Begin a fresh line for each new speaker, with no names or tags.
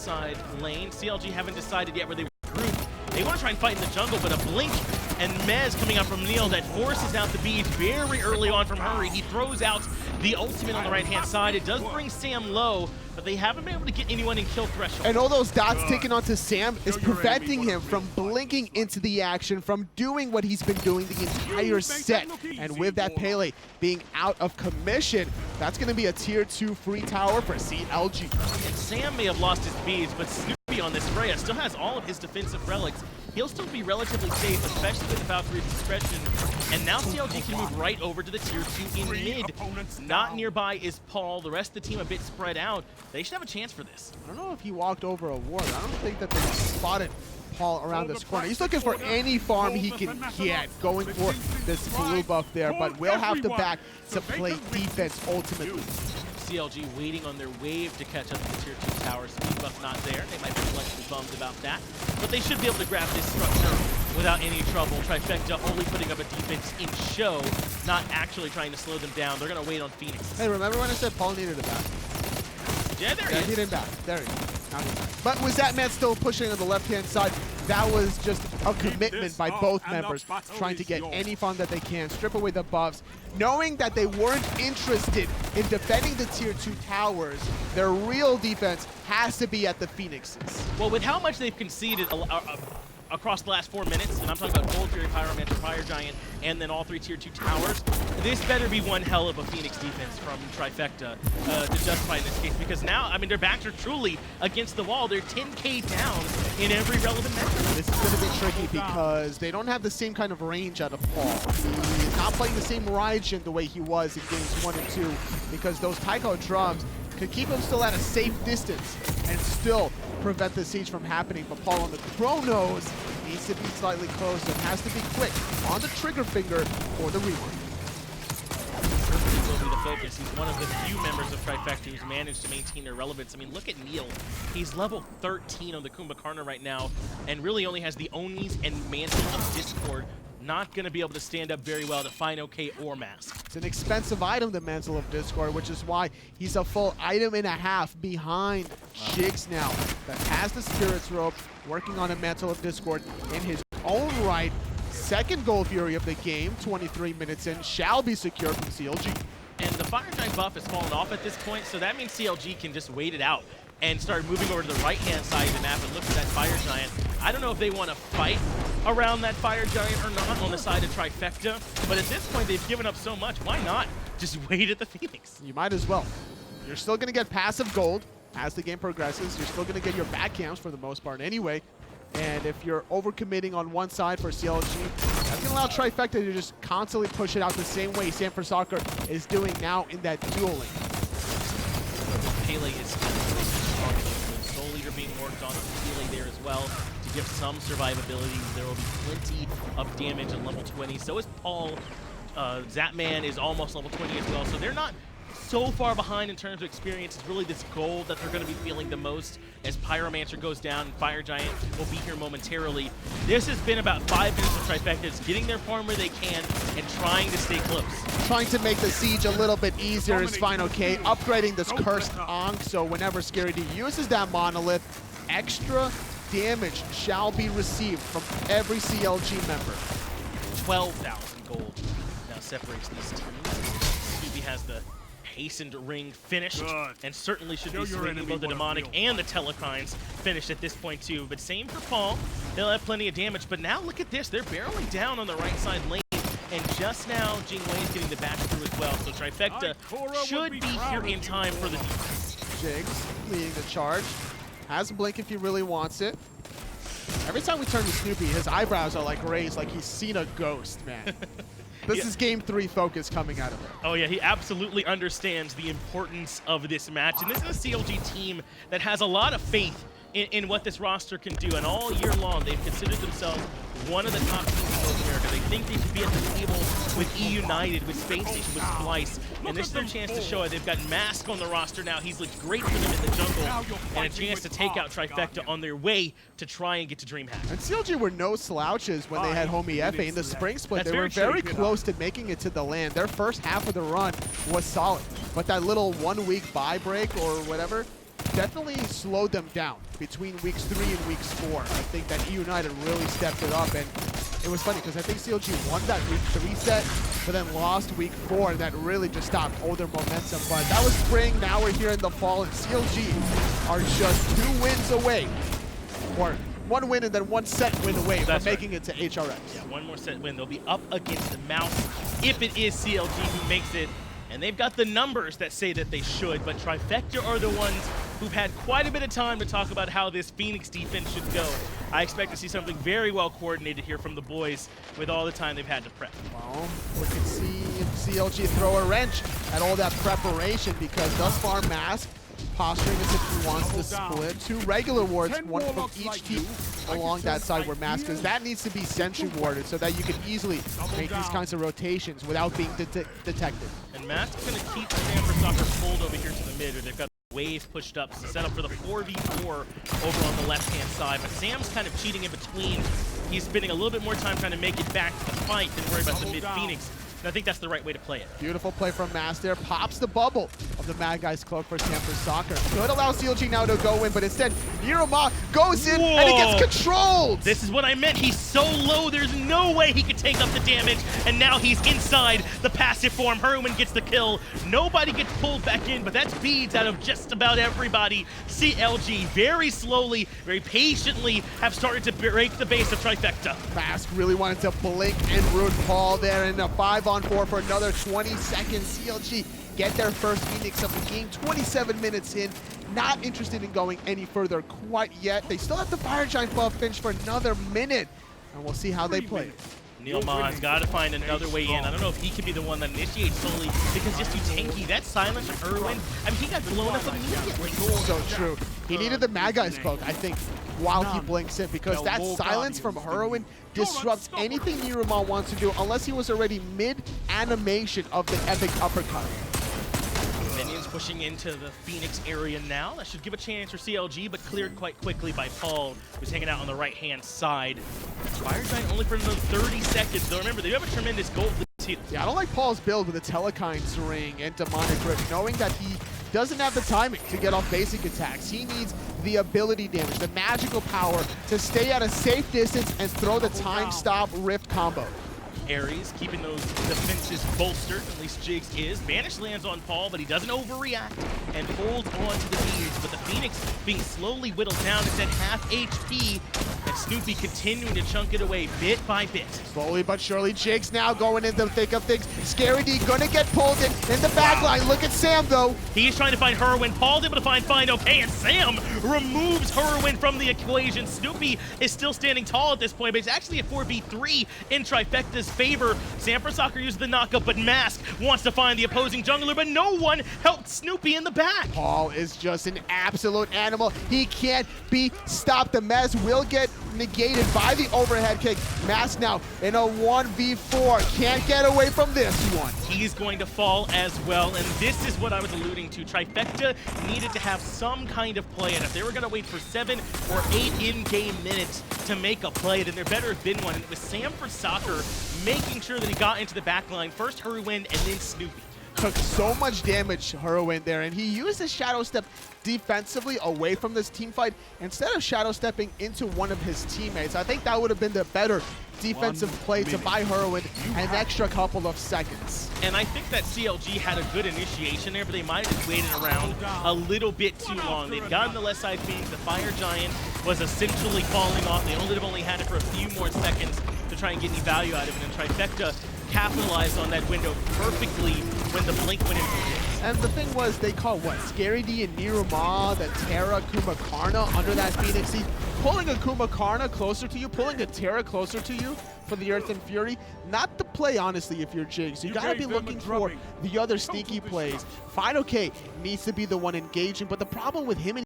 side lane. CLG haven't decided yet where they group. They want to try and fight in the jungle, but a blink and Mez coming out from Neil that forces out the beads very early on from Hurry. He throws out the ultimate on the right-hand side. It does bring Sam low, but they haven't been able to get anyone in kill threshold.
And all those dots taken onto Sam is preventing him from blinking into the action, from doing what he's been doing the entire set. And with that Pele being out of commission, that's going to be a tier 2 free tower for CLG.
And Sam may have lost his beads, but Snoopy on this Freya still has all of his defensive relics. He'll still be relatively safe, especially with the Valkyrie's discretion. And now CLG can move right over to the tier 2 in mid. Not nearby is Paul. The rest of the team a bit spread out. They should have a chance for this.
I don't know if he walked over a ward. I don't think that they spotted Paul around this corner. He's looking for any farm he can get, going for this blue buff there, but will have to back to play defense ultimately.
CLG waiting on their wave to catch up to the tier 2 tower. Speed buff not there. They might be slightly bummed about that, but they should be able to grab this structure without any trouble. Trifecta only putting up a defense in show, not actually trying to slow them down. They're going to wait on Phoenix.
Hey, remember when I said Paul needed a back?
Yeah, there he is.
He didn't back. There he is. But was that man still pushing on the left-hand side? That was just a commitment by both members, trying to get any farm that they can, strip away the buffs, knowing that they weren't interested in defending the tier 2 towers. Their real defense has to be at the Phoenixes.
Well, with how much they've conceded across the last 4 minutes, and I'm talking about Gold Fury, Pyromancer, Fire Giant, and then all 3 tier 2 towers, this better be one hell of a Phoenix defense from Trifecta to justify in this case, because now, I mean, their backs are truly against the wall. They're 10k down in every relevant metric.
This is going to be tricky because they don't have the same kind of range out of Paul. He's not playing the same Raijin the way he was in games 1 and 2, because those Taiko drums could keep him still at a safe distance and still prevent the siege from happening. But Paul on the Chronos needs to be slightly closer and has to be quick on the trigger finger for the rewind.
Will be the focus. He's one of the few members of Trifecta who's managed to maintain their relevance. I mean, look at Neil. He's level 13 on the Kumbhakarna right now, and really only has the Onis and Mantle of Discord. Not going to be able to stand up very well to find OK or Mask.
It's an expensive item, the Mantle of Discord, which is why he's a full item and a half behind Jigs now, that has the Spirit's Robe, working on a Mantle of Discord in his own right. Second Gold Fury of the game, 23 minutes in, shall be secured from CLG.
And the Fire Giant buff has fallen off at this point, so that means CLG can just wait it out and start moving over to the right-hand side of the map and look at that Fire Giant. I don't know if they want to fight around that Fire Giant or not on the side of Trifecta, but at this point they've given up so much. Why not just wait at the Phoenix?
You might as well. You're still going to get passive gold as the game progresses. You're still going to get your back camps for the most part anyway. And if you're overcommitting on one side for CLG, that's going to allow Trifecta to just constantly push it out the same way Sanford Soccer is doing now in that duel lane.
Pele is Soul Leader being worked on Pele there as well to give some survivability. There will be plenty of damage at level 20. So is Paul. Zapman is almost level 20 as well. So they're not so far behind in terms of experience. It's really this gold that they're going to be feeling the most as Pyromancer goes down and Fire Giant will be here momentarily. This has been about 5 minutes of Trifecta, getting their farm where they can and trying to stay close.
Trying to make the siege a little bit easier is fine, okay? Upgrading this cursed Ankh, so whenever Scary D uses that monolith, extra damage shall be received from every CLG member.
12,000 gold now separates these teams. Scooby has the hastened ring finished, and certainly should be swinging both the Demonic and the Telekines finished at this point too. But same for Paul. He'll have plenty of damage, but now look at this. They're barreling down on the right side lane, and just now Jingwei is getting the back through as well. So Trifecta should be here in time for the defense.
Jigs leading the charge. Has Blink if he really wants it. Every time we turn to Snoopy, his eyebrows are like raised, like he's seen a ghost, man. This is game 3 focus coming out of it.
Oh yeah, he absolutely understands the importance of this match. And this is a CLG team that has a lot of faith in what this roster can do. And all year long, they've considered themselves one of the top teams in North America. They think they should be at the table with E United, with Space Station, with Splice. And this is their chance to show it. They've got Mask on the roster now. He's looked great for them in the jungle. And a chance to take out Trifecta on their way to try and get to DreamHack.
And CLG were no slouches when they had Homie Efe in the spring split. They were very close to making it to the land. Their first half of the run was solid. But that little 1 week bye break or whatever, definitely slowed them down between weeks 3 and weeks 4. I think that E United really stepped it up, and it was funny because I think CLG won that week 3 set, but then lost week 4, and that really just stopped all their momentum. But that was spring, now we're here in the fall, and CLG are just 2 wins away, or 1 win and then 1 set win away from making it to HRX.
Yeah, 1 more set win. They'll be up against the Mouse if it is CLG who makes it. And they've got the numbers that say that they should, but Trifecta are the ones who've had quite a bit of time to talk about how this Phoenix defense should go. I expect to see something very well coordinated here from the boys with all the time they've had to prep.
Well, we can see CLG throw a wrench at all that preparation, because thus far Mask posturing as if he wants to split 2 regular wards, 1 from each team along that side where Mask, because that needs to be sentry warded so that you can easily make these kinds of rotations without being detected.
And Mask's going to keep Stanford Soccer pulled over here to the mid, where they've got Wave pushed up to set up for the 4v4 over on the left-hand side. But Sam's kind of cheating in between. He's spending a little bit more time trying to make it back to the fight than worry about the mid-Phoenix. And I think that's the right way to play it.
Beautiful play from Mask there. Pops the bubble of the Mad Guy's cloak for Stanford Soccer. Could allow CLG now to go in, but instead, Niroma goes in and he gets controlled!
This is what I meant. He's so low, there's no way he could take up the damage. And now he's inside the passive form. Herwin gets the kill. Nobody gets pulled back in, but that's beads out of just about everybody. CLG very slowly, very patiently have started to break the base of Trifecta.
Mask really wanted to blink and root Paul there in a 5-on-4 for another 20 seconds. CLG get their first Phoenix of the game, 27 minutes in. Not interested in going any further quite yet. They still have the Fire Giant buff finished for another minute, and we'll see how they play.
Neilmon's got to find another way in. I don't know if he can be the one that initiates solely, because just too tanky. That silence from Irwin, I mean, he got blown up immediately.
So true. He needed the Mad Guy's cloak, I think, while he blinks in, because that silence from Herwin disrupts anything Niroma wants to do, unless he was already mid-animation of the epic uppercut.
Minions pushing into the Phoenix area now. That should give a chance for CLG, but cleared quite quickly by Paul, who's hanging out on the right-hand side. Fire Giant only for another 30 seconds, though. Remember, they have a tremendous gold lead too.
Yeah, I don't like Paul's build with the Telekine's Ring and Demonic Grip, knowing that he doesn't have the timing to get off basic attacks. He needs the ability damage, the magical power to stay at a safe distance and throw the time stop Rift combo.
Ares keeping those defenses bolstered, at least Jigs is. Banish lands on Paul, but he doesn't overreact and holds on to the beads. But the Phoenix being slowly whittled down, it's at half HP, and Snoopy continuing to chunk it away bit by bit.
Slowly but surely, Jigs now going into the thick of things. Scary D gonna get pulled in the back line. Look at Sam though.
He's trying to find Herwin. Paul's able to find okay, and Sam removes Herwin from the equation. Snoopy is still standing tall at this point, but it's actually a 4v3 in Trifecta's favor. Stanford Soccer uses the knockup, but Mask wants to find the opposing jungler, but no one helped Snoopy in the back.
Paul is just an absolute animal. He can't be stopped. The Mez will get negated by the overhead kick. Mask now in a 1v4. Can't get away from this one.
He's going to fall as well, and this is what I was alluding to. Trifecta needed to have some kind of play, and if they were going to wait for 7 or 8 in-game minutes to make a play, then there better have been one. And it was Stanford Soccer making sure that he got into the back line. First Herwin and then Snoopy.
Took so much damage, Herwin there, and he used his Shadow Step defensively away from this team fight instead of Shadow Stepping into one of his teammates. I think that would have been the better defensive play to buy Herwin an extra couple of seconds.
And I think that CLG had a good initiation there, but they might have just waited around a little bit too long. They'd gotten the left side Phoenix. The Fire Giant was essentially falling off. They only had it for a few more seconds to try and get any value out of it, and Trifecta capitalized on that window perfectly when the blink went in for Jigs.
And the thing was, they caught what? Scary D and Niroma, the Terra, Kumakarna under that Phoenix seed. Pulling a Kumakarna closer to you, pulling a Terra closer to you for the Earth and Fury. Not the play, honestly, if you're Jigs. You gotta be looking for the other sneaky plays. Final K needs to be the one engaging, but the problem with him and